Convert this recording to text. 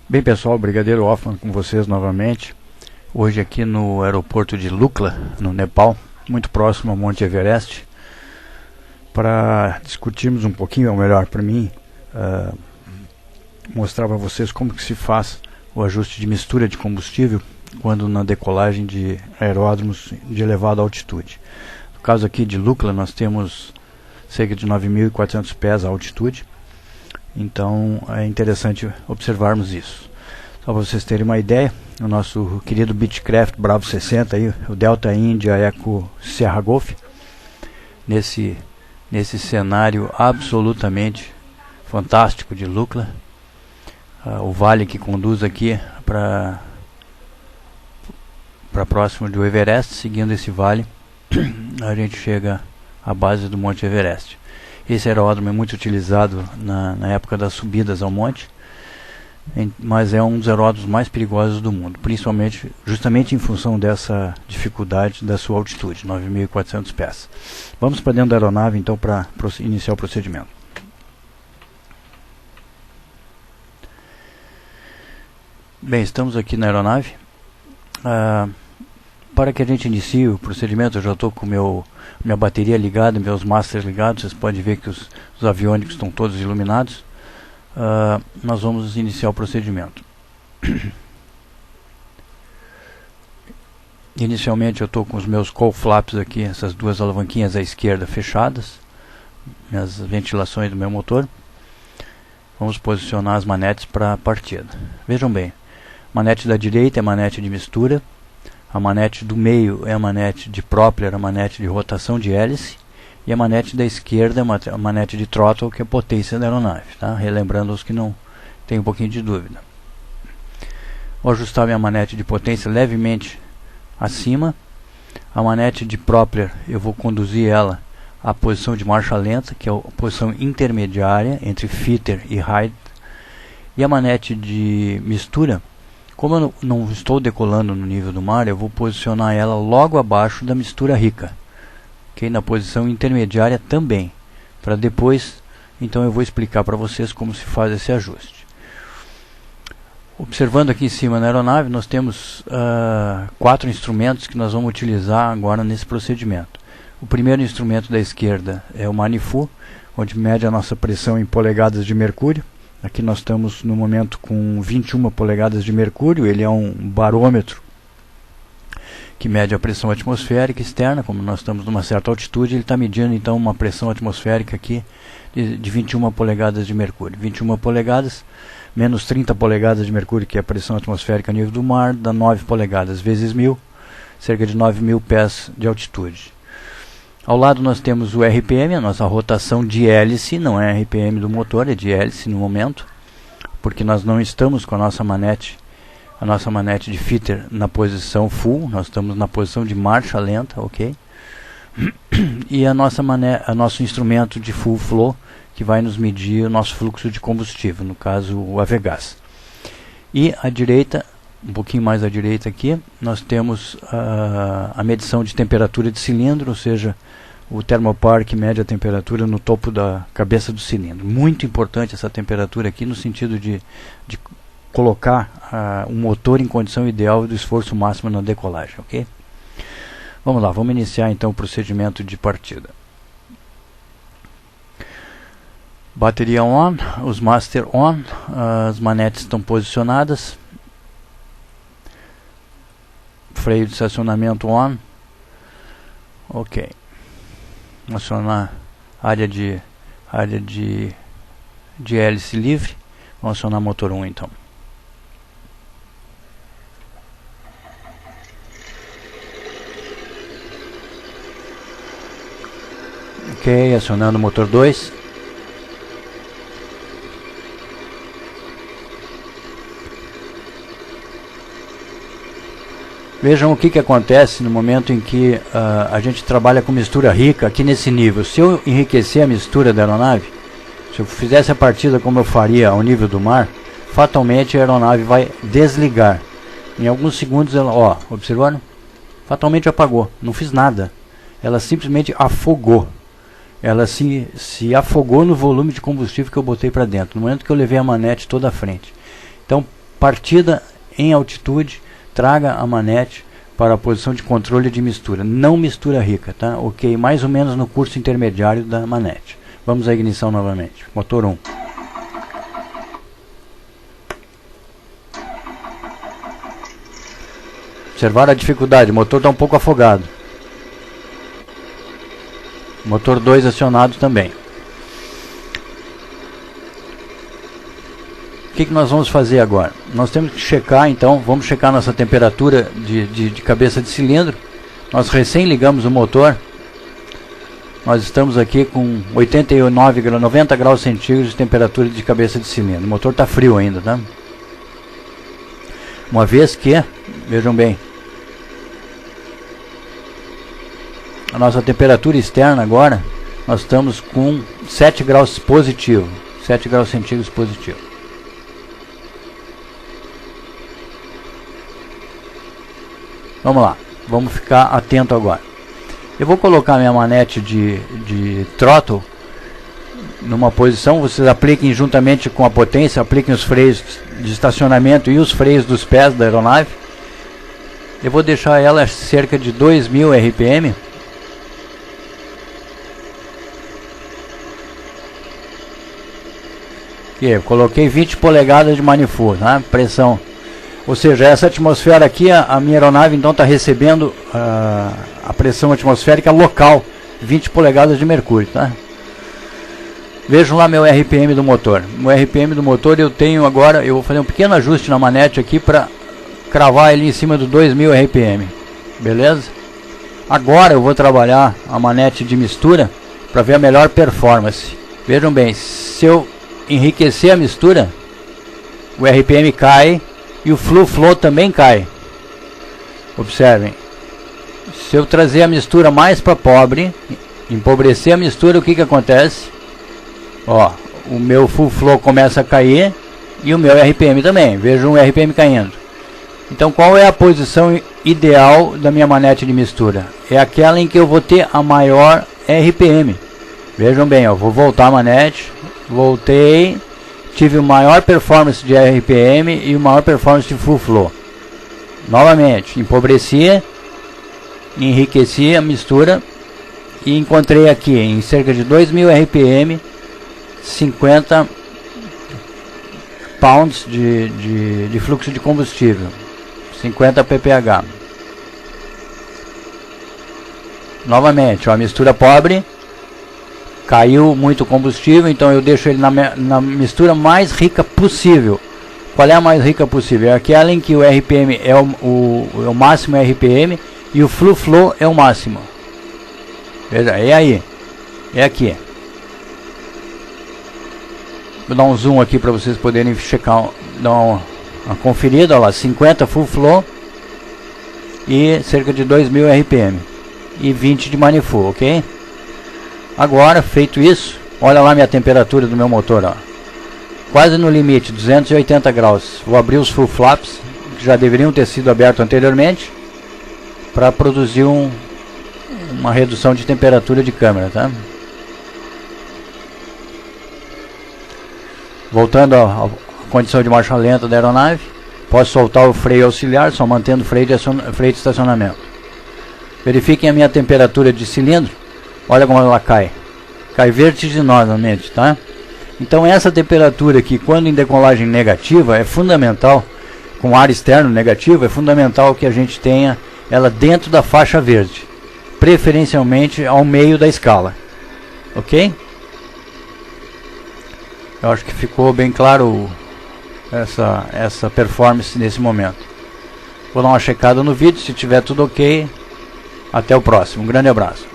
Bem pessoal, Brigadeiro Hoffman com vocês novamente. Hoje aqui no aeroporto de Lukla, no Nepal, muito próximo ao Monte Everest, para discutirmos um pouquinho, ou melhor, para mim, mostrar para vocês como que se faz o ajuste de mistura de combustível quando na decolagem de aeródromos de elevada altitude. No caso aqui de Lukla, nós temos cerca de 9.400 pés a altitude. Então é interessante observarmos isso. Só para vocês terem uma ideia, o nosso querido Beechcraft Bravo 60, aí, o Delta India Eco Sierra Golf, nesse cenário absolutamente fantástico de Lukla, o vale que conduz aqui para próximo do Everest. Seguindo esse vale, a gente chega à base do Monte Everest. Esse aeródromo é muito utilizado na época das subidas ao monte, mas é um dos aeródromos mais perigosos do mundo, principalmente justamente em função dessa dificuldade da sua altitude, 9.400 pés. Vamos para dentro da aeronave então para iniciar o procedimento. Bem, estamos aqui na aeronave. Para que a gente inicie o procedimento, eu já estou com minha bateria ligada, meus masters ligados. Vocês podem ver que os aviônicos estão todos iluminados. Nós vamos iniciar o procedimento. Inicialmente eu estou com os meus cowl flaps aqui, essas duas alavanquinhas à esquerda fechadas, as ventilações do meu motor. Vamos posicionar as manetes para a partida. Vejam bem, manete da direita é manete de mistura. A manete do meio é a manete de propeller, a manete de rotação de hélice, e a manete da esquerda é a manete de throttle, que é a potência da aeronave, tá? Relembrando os que não têm um pouquinho de dúvida. Vou ajustar minha manete de potência levemente acima. A manete de propeller eu vou conduzir ela à posição de marcha lenta, que é a posição intermediária entre feather e height. E a manete de mistura, como eu não estou decolando no nível do mar, eu vou posicionar ela logo abaixo da mistura rica, okay? Na posição intermediária também, para depois, então eu vou explicar para vocês como se faz esse ajuste. Observando aqui em cima na aeronave, nós temos 4 instrumentos que nós vamos utilizar agora nesse procedimento. O primeiro instrumento da esquerda é o Manifold, onde mede a nossa pressão em polegadas de mercúrio. Aqui nós estamos no momento com 21 polegadas de mercúrio. Ele é um barômetro que mede a pressão atmosférica externa. Como nós estamos numa certa altitude, ele está medindo então uma pressão atmosférica aqui de 21 polegadas de mercúrio. 21 polegadas menos 30 polegadas de mercúrio, que é a pressão atmosférica a nível do mar, dá 9 polegadas vezes 1000, cerca de 9.000 pés de altitude. Ao lado nós temos o RPM, a nossa rotação de hélice, não é RPM do motor, é de hélice no momento, porque nós não estamos com a nossa manete de feather na posição full, nós estamos na posição de marcha lenta, ok? E nosso instrumento de full flow, que vai nos medir o nosso fluxo de combustível, no caso o AVGAS. E à direita, um pouquinho mais à direita aqui, nós temos a medição de temperatura de cilindro, ou seja, o thermopar que mede a temperatura no topo da cabeça do cilindro. Muito importante essa temperatura aqui, no sentido de colocar o motor em condição ideal do esforço máximo na decolagem, ok? Vamos lá, vamos iniciar então o procedimento de partida. Bateria on, os master on, as manetes estão posicionadas. Freio de estacionamento on. Ok. Acionar área de hélice livre. Vamos acionar motor 1 então. Ok, acionando o motor 2. Vejam o que acontece no momento em que a gente trabalha com mistura rica aqui nesse nível. Se eu enriquecer a mistura da aeronave, se eu fizesse a partida como eu faria ao nível do mar, fatalmente a aeronave vai desligar. Em alguns segundos ela, ó, observaram? Fatalmente apagou, não fiz nada. Ela simplesmente afogou. Ela se afogou no volume de combustível que eu botei para dentro, no momento que eu levei a manete toda à frente. Então, partida em altitude, traga a manete para a posição de controle de mistura. Não mistura rica, tá? Ok, mais ou menos no curso intermediário da manete. Vamos à ignição novamente. Motor 1. Observar a dificuldade, o motor está um pouco afogado. Motor 2 acionado também. O que nós vamos fazer agora? Nós temos que checar, então, vamos checar nossa temperatura de cabeça de cilindro. Nós recém ligamos o motor. Nós estamos aqui com 90 graus centígrados de temperatura de cabeça de cilindro. O motor está frio ainda, tá? Uma vez que, vejam bem, a nossa temperatura externa agora, nós estamos com 7 graus positivo. 7 graus centígrados positivo. Vamos lá, vamos ficar atento agora. Eu vou colocar minha manete de throttle numa posição, vocês apliquem juntamente com a potência, apliquem os freios de estacionamento e os freios dos pés da aeronave. Eu vou deixar ela a cerca de 2000 RPM. Aqui, eu coloquei 20 polegadas de manifold, tá? Pressão. Ou seja, essa atmosfera aqui, a minha aeronave então está recebendo a pressão atmosférica local, 20 polegadas de mercúrio, tá? Vejam lá meu RPM do motor. O RPM do motor eu tenho agora, eu vou fazer um pequeno ajuste na manete aqui para cravar ele em cima do 2000 RPM. Beleza? Agora eu vou trabalhar a manete de mistura para ver a melhor performance. Vejam bem, se eu enriquecer a mistura, o RPM cai e o flow também cai. Observem, se eu trazer a mistura mais para pobre, empobrecer a mistura, o que acontece? Ó, o meu full flow começa a cair e o meu RPM também. Vejam o RPM caindo. Então qual é a posição ideal da minha manete de mistura? É aquela em que eu vou ter a maior RPM. Vejam bem, ó, vou voltar a manete, voltei, tive o maior performance de RPM e o maior performance de full flow. Novamente, empobreci, enriqueci a mistura e encontrei aqui em cerca de 2000 RPM 50 pounds de fluxo de combustível, 50 pph. Novamente, ó, a mistura pobre, caiu muito combustível, então eu deixo ele na mistura mais rica possível. Qual é a mais rica possível? É aquela em que o RPM é o máximo RPM e o flow é o máximo. Veja, é aí, é aqui. Vou dar um zoom aqui para vocês poderem checar, dar uma conferida. Olha lá, 50 full flow e cerca de 2000 RPM e 20 de manifold, ok? Agora, feito isso, olha lá minha temperatura do meu motor, ó. Quase no limite, 280 graus. Vou abrir os full flaps, que já deveriam ter sido abertos anteriormente, para produzir uma redução de temperatura de câmera, tá? Voltando à condição de marcha lenta da aeronave, posso soltar o freio auxiliar, só mantendo o freio de estacionamento. Verifiquem a minha temperatura de cilindro. Olha como ela cai. Cai vertiginosamente, tá? Então essa temperatura aqui, quando em decolagem negativa, é fundamental, com ar externo negativo, é fundamental que a gente tenha ela dentro da faixa verde, preferencialmente ao meio da escala, ok? Eu acho que ficou bem claro essa performance nesse momento. Vou dar uma checada no vídeo, se tiver tudo ok. Até o próximo, um grande abraço.